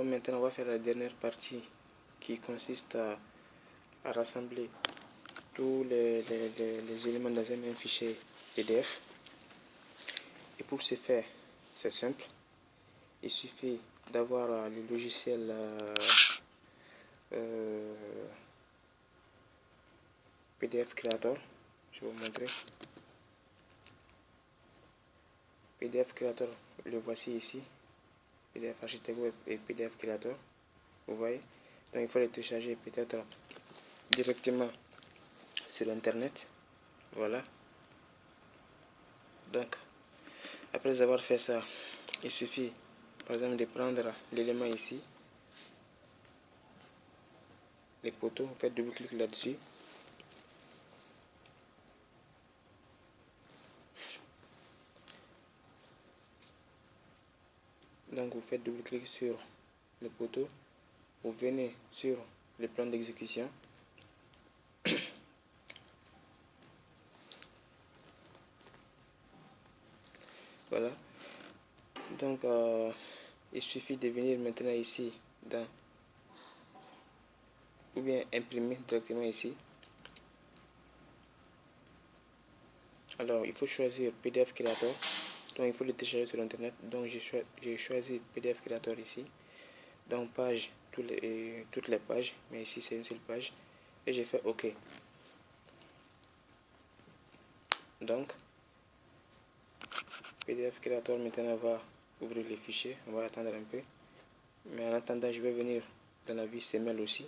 maintenant on va faire la dernière partie qui consiste à rassembler tous les éléments dans un même fichier PDF. Et pour ce faire, c'est simple. Il suffit d'avoir le logiciel PDF Creator. Je vais vous montrer. PDF Creator, le voici ici. PDF Architect Web et PDF Creator. Vous voyez. Donc il faut les télécharger peut-être directement sur internet. Voilà. Donc après avoir fait ça, il suffit par exemple de prendre l'élément ici, les poteaux, vous faites double-clic là-dessus. Donc vous faites double-clic sur le poteau, vous venez sur le plan d'exécution. Voilà. Donc il suffit de venir maintenant ici dans ou bien imprimer directement ici. Alors il faut choisir PDF Creator. Donc il faut le télécharger sur internet. Donc j'ai choisi PDF Creator ici. Donc page, toutes les pages, mais ici c'est une seule page. Et j'ai fait OK. Donc PDF Creator maintenant va ouvrir les fichiers. On va attendre un peu. Mais en attendant, je vais venir dans la vue CML aussi.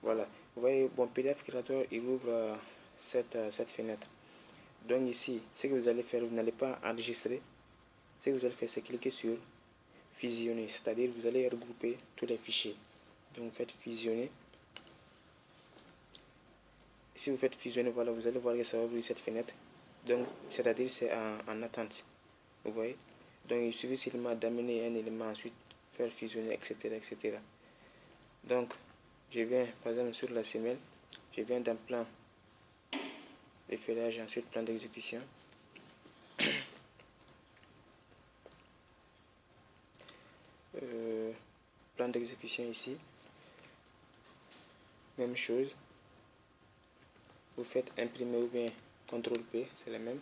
Voilà. Vous voyez, bon, PDF Creator, il ouvre cette fenêtre. Donc ici, ce que vous allez faire, vous n'allez pas enregistrer. Ce que vous allez faire, c'est cliquer sur fusionner. C'est-à-dire, vous allez regrouper tous les fichiers. Donc, vous faites fusionner. Si vous faites fusionner, voilà, vous allez voir que ça va ouvrir cette fenêtre. Donc, c'est-à-dire, c'est en attente. Vous voyez. Donc, il suffit seulement d'amener un élément, ensuite faire fusionner, etc., etc. Donc, je viens, par exemple, sur la semelle, je viens d'un plan de feuillage, ensuite plan d'exécution. Plan d'exécution ici. Même chose. Vous faites imprimer ou bien CTRL P, c'est la même.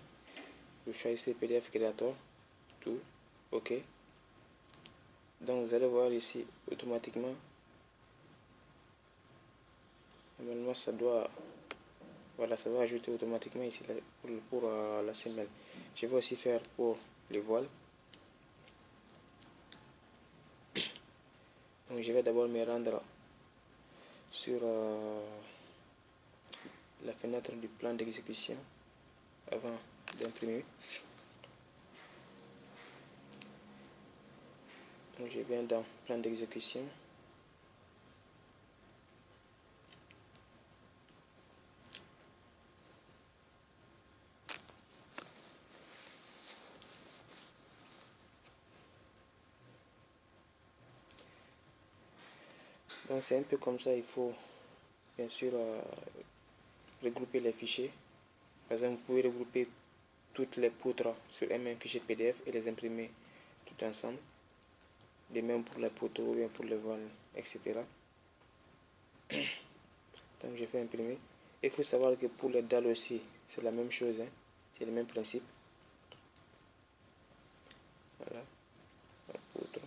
Vous choisissez PDF Creator, tout, OK. Donc vous allez voir ici automatiquement. Normalement ça doit, voilà, ça va ajouter automatiquement ici pour la semelle. Je vais aussi faire pour les voiles. Donc je vais d'abord me rendre sur la fenêtre du plan d'exécution avant d'imprimer. Donc je viens dans plan d'exécution. Donc c'est un peu comme ça, il faut bien sûr regrouper les fichiers. Par exemple, vous pouvez regrouper toutes les poutres sur un même fichier PDF et les imprimer tout ensemble. De même pour les poteaux, bien pour les voiles, etc. Donc je fais imprimer. Il faut savoir que pour les dalles aussi, c'est la même chose, hein. C'est le même principe. Voilà, la poutre.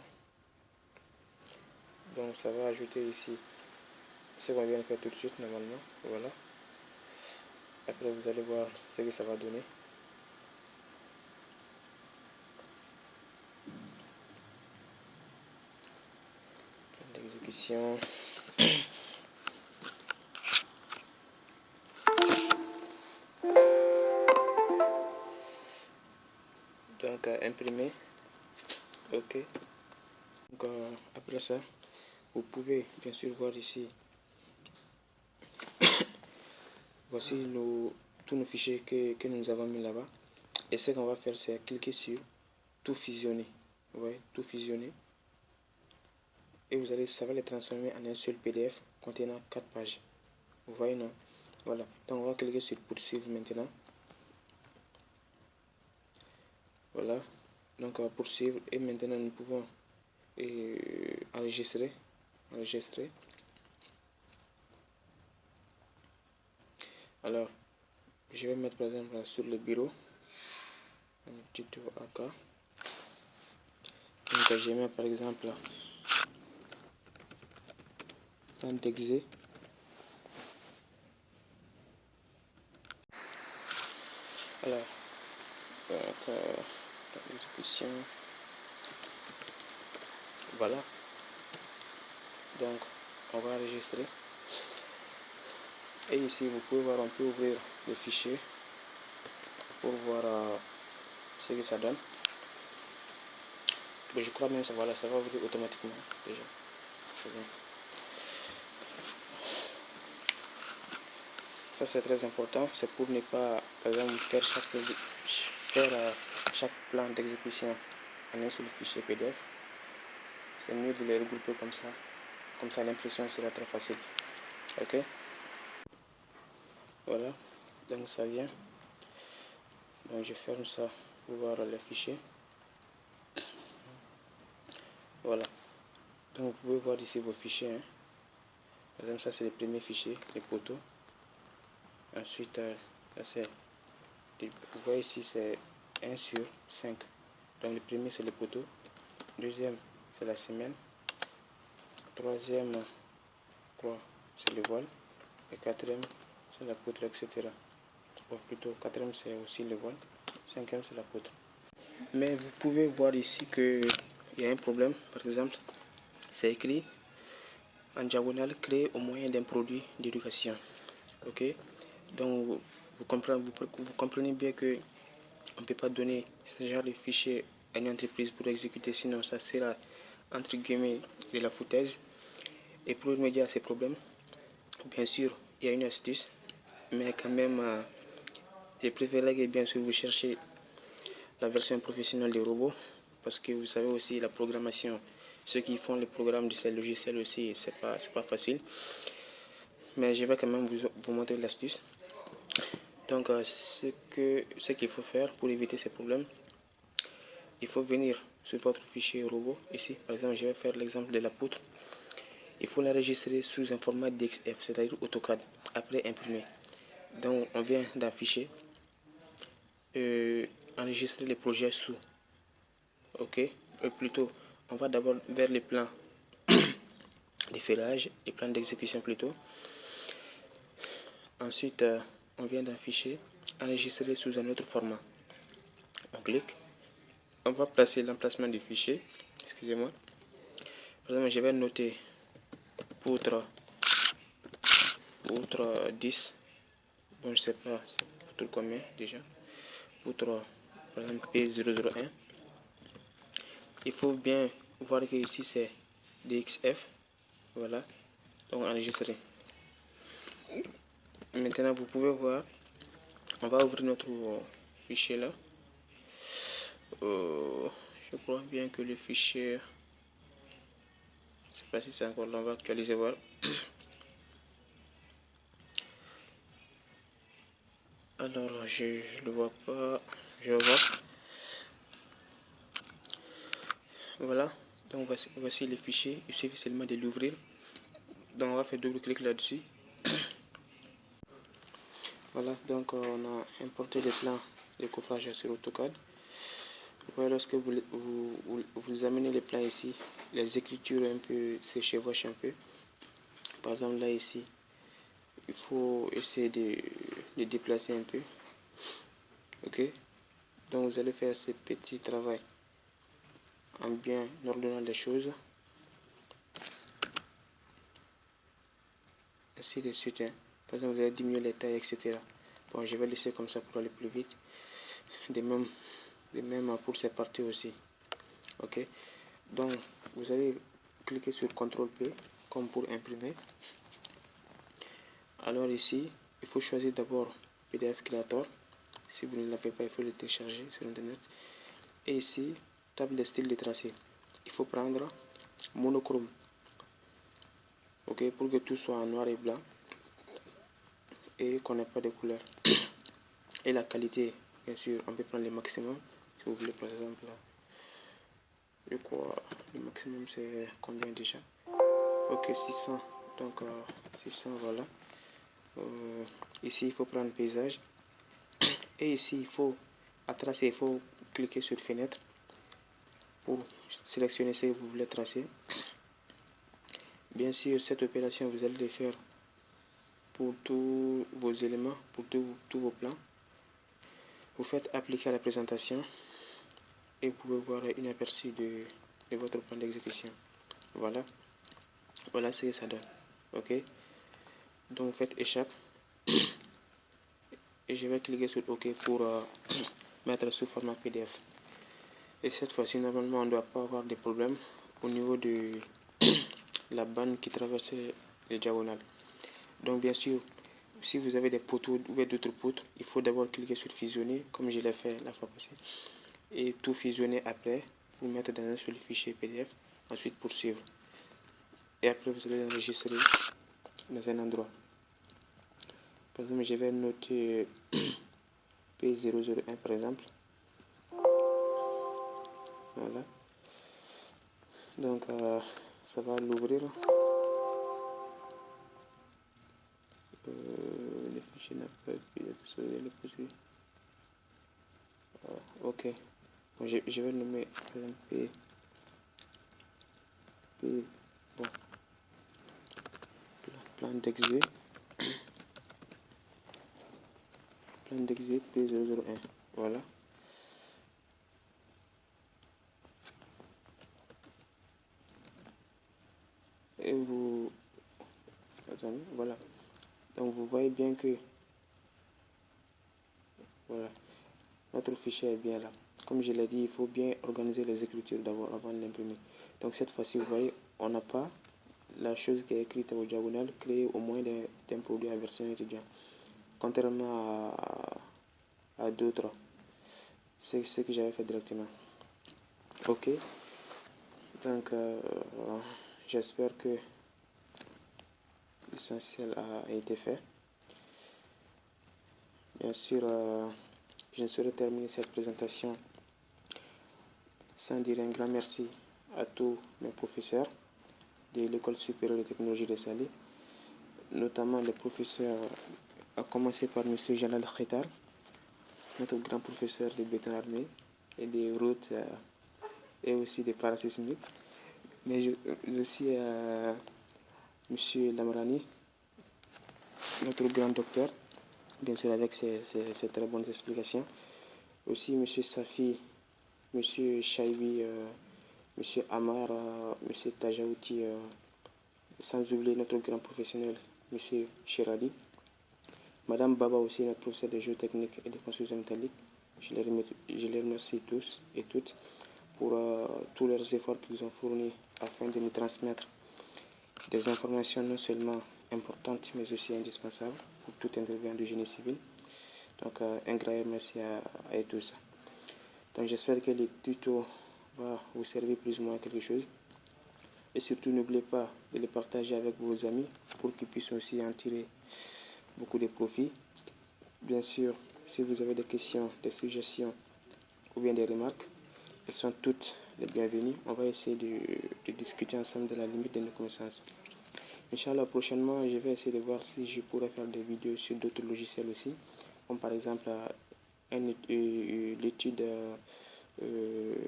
Donc ça va ajouter ici ce qu'on vient de faire tout de suite normalement. Voilà. Après vous allez voir ce que ça va donner. L'exécution. Donc imprimer. OK. Donc après ça, vous pouvez bien sûr voir ici. Voici tous nos fichiers que nous avons mis là-bas. Et ce qu'on va faire, c'est cliquer sur tout fusionner. Vous voyez, tout fusionner. Et vous allez, ça va les transformer en un seul PDF contenant 4 pages. Vous voyez, non? Voilà. Donc on va cliquer sur poursuivre maintenant. Voilà. Donc, on va poursuivre et maintenant nous pouvons enregistrer. Alors, je vais mettre par exemple sur le bureau un tuto AK. Donc, je mets par exemple un d'exe. Alors, l'exécution. Voilà. Donc, on va enregistrer. Et ici, vous pouvez voir, on peut ouvrir le fichier pour voir ce que ça donne. Mais je crois même que voilà, ça va ouvrir automatiquement déjà. C'est bien. Ça c'est très important, c'est pour ne pas, par exemple, faire chaque plan d'exécution en un seul fichier PDF. C'est mieux de les regrouper comme ça l'impression sera très facile. Ok, voilà, donc ça vient. Donc je ferme ça pour voir le fichier. Voilà, donc vous pouvez voir ici vos fichiers. Hein. Par exemple, ça c'est le premier fichier, les poteaux. Ensuite, vous voyez ici c'est 1 sur 5. Donc le premier c'est le poteau, deuxième c'est la semaine, troisième c'est le voile, et quatrième c'est la poutre, etc. Bon, plutôt quatrième c'est aussi le voile, cinquième c'est la poutre. Mais vous pouvez voir ici que il y a un problème. Par exemple, c'est écrit en diagonale créé au moyen d'un produit d'éducation. Ok, donc vous comprenez bien que on ne peut pas donner ce genre de fichier à une entreprise pour exécuter, sinon ça sera entre guillemets de la foutaise. Et pour remédier à ces problèmes, bien sûr, il y a une astuce, mais quand même, je préférerais que bien sûr vous cherchez la version professionnelle des robots, parce que vous savez aussi la programmation, ceux qui font les programmes de ces logiciels aussi, c'est pas facile. Mais je vais quand même vous montrer l'astuce. Donc, ce qu'il faut faire pour éviter ces problèmes, il faut venir sur votre fichier robot. Ici, par exemple, je vais faire l'exemple de la poutre. Il faut l'enregistrer sous un format DXF, c'est-à-dire AutoCAD, après imprimer. Donc, on vient d'afficher, enregistrer les projets sous. Ok, plutôt, on va d'abord vers les plans de ferrage, les plans d'exécution plutôt. Ensuite, on vient d'afficher, enregistrer sous un autre format. On clique. On va placer l'emplacement du fichier. Excusez-moi. Par exemple, je vais noter poutre 10. Bon, je sais pas, c'est poutre combien déjà. Poutre, par exemple, P001. Il faut bien voir que ici c'est DXF. Voilà. Donc, enregistrer. Maintenant, vous pouvez voir. On va ouvrir notre fichier là. Je crois bien que le fichier, je sais pas si c'est encore là, on va actualiser, voir. Alors, je le vois pas, je vois. Voilà, donc voici le fichier, il suffit seulement de l'ouvrir. Donc, on va faire double clic là-dessus. Voilà, donc on a importé les plans de coffrage sur AutoCAD. Voilà, lorsque vous amenez les plans ici, les écritures un peu se chevauchent un peu. Par exemple, là ici, il faut essayer de déplacer un peu. Ok, donc vous allez faire ce petit travail en bien ordonnant les choses, ainsi de suite. Hein. Par exemple, vous allez diminuer les tailles, etc. Bon, je vais laisser comme ça pour aller plus vite. De même pour cette partie aussi. Ok, donc vous allez cliquer sur CTRL P comme pour imprimer. Alors ici, il faut choisir d'abord PDF Creator. Si vous ne l'avez pas, il faut le télécharger sur internet. Et ici, table de style de tracé. Il faut prendre monochrome. Ok, pour que tout soit en noir et blanc et qu'on n'ait pas de couleur. Et la qualité, bien sûr, on peut prendre le maximum. Si vous voulez, par exemple, Je crois le maximum c'est combien déjà? Ok, 600. Donc 600, voilà. Ici il faut prendre paysage. Et ici il faut, à tracer, il faut cliquer sur fenêtre pour sélectionner ce que vous voulez tracer. Bien sûr, cette opération vous allez le faire pour tous vos éléments, pour tous vos plans. Vous faites appliquer à la présentation et vous pouvez voir une aperçu de votre plan d'exécution. Voilà, voilà ce que ça donne. Ok, donc vous faites échappe et je vais cliquer sur OK pour mettre sous format PDF. Et cette fois-ci, normalement, on ne doit pas avoir de problème au niveau de la bande qui traverse les diagonales. Donc, bien sûr, si vous avez des poteaux ou d'autres poutres, il faut d'abord cliquer sur fusionner, comme je l'ai fait la fois passée, et tout fusionner après, vous mettre dans un seul fichier PDF, ensuite poursuivre. Et après, vous allez l'enregistrer dans un endroit. Par exemple, je vais noter P001 par exemple. Voilà. Donc, ça va l'ouvrir. Le fichier n'a pas pu être sauvé le possible. Ok. Bon, je vais le nommer P. Bon, plan d'exé. Plan d'exé P001. Voilà. Et vous. Attendez, voilà. Donc, vous voyez bien que. Voilà. Notre fichier est bien là. Comme je l'ai dit, il faut bien organiser les écritures d'abord avant de l'imprimer. Donc, cette fois-ci, vous voyez, on n'a pas la chose qui est écrite au diagonal, créée au moins d'un produit à version étudiant. Contrairement à d'autres, c'est ce que j'avais fait directement. Ok, donc j'espère que l'essentiel a été fait. Bien sûr, je ne saurais terminer cette présentation sans dire un grand merci à tous mes professeurs de l'École supérieure de technologie de Sali, notamment les professeurs, à commencer par M. Jalal Khitar, notre grand professeur de béton armé et des routes et aussi des parasismiques, mais aussi M. Lamrani, notre grand docteur, bien sûr avec ses très bonnes explications. Aussi M. Safi, M. Chaibi, M. Amar, M. Tajaouti, sans oublier notre grand professionnel, M. Chiradi. Madame Baba aussi, notre professeur de géotechnique et de construction métallique. Je les remercie tous et toutes pour tous leurs efforts qu'ils ont fournis afin de nous transmettre des informations non seulement importantes mais aussi indispensables pour tout intervenant du génie civil. Donc un grand merci à tous. Donc j'espère que le tuto va vous servir plus ou moins à quelque chose. Et surtout n'oubliez pas de le partager avec vos amis pour qu'ils puissent aussi en tirer beaucoup de profit. Bien sûr, si vous avez des questions, des suggestions ou bien des remarques, elles sont toutes les bienvenues. On va essayer de discuter ensemble de la limite de nos connaissances. Inch'Allah, prochainement, je vais essayer de voir si je pourrais faire des vidéos sur d'autres logiciels aussi, comme par exemple l'étude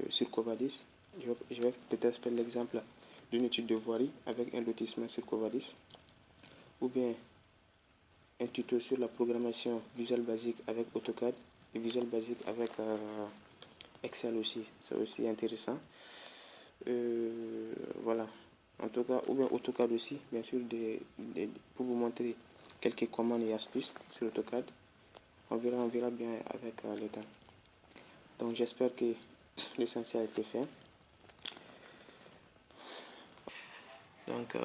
sur Covadis. Je vais peut-être faire l'exemple d'une étude de voirie avec un lotissement sur Covadis, ou bien un tuto sur la programmation Visual Basic avec AutoCAD et Visual Basic avec Excel aussi. C'est aussi intéressant. Voilà. En tout cas, ou bien AutoCAD aussi, bien sûr, pour vous montrer quelques commandes et astuces sur AutoCAD. On verra bien avec le temps. Donc j'espère que l'essentiel a été fait. Donc,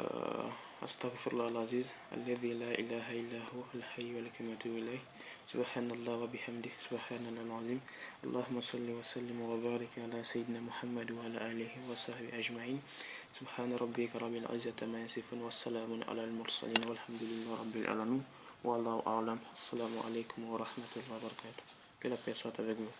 astaghfirullah al-aziz, alladhi la ilaha illa hu, al-hayy wa lakum atubu ilayh. Subhanallah wa bihamdih, subhanallah al-azim. Allahumma salli wa sallim wa barik ala sayyidina Muhammad wa ala alihi wa sahbihi ajma'in. Subhana rabbika rabbil izzati ma yasifun wa salamun ala al-mursalin walhamdulillahi rabbil alamin. Wallahu a'lam. Assalamu alaikum wa rahmatullahi wa barakatuh. Que la paix soit avec vous.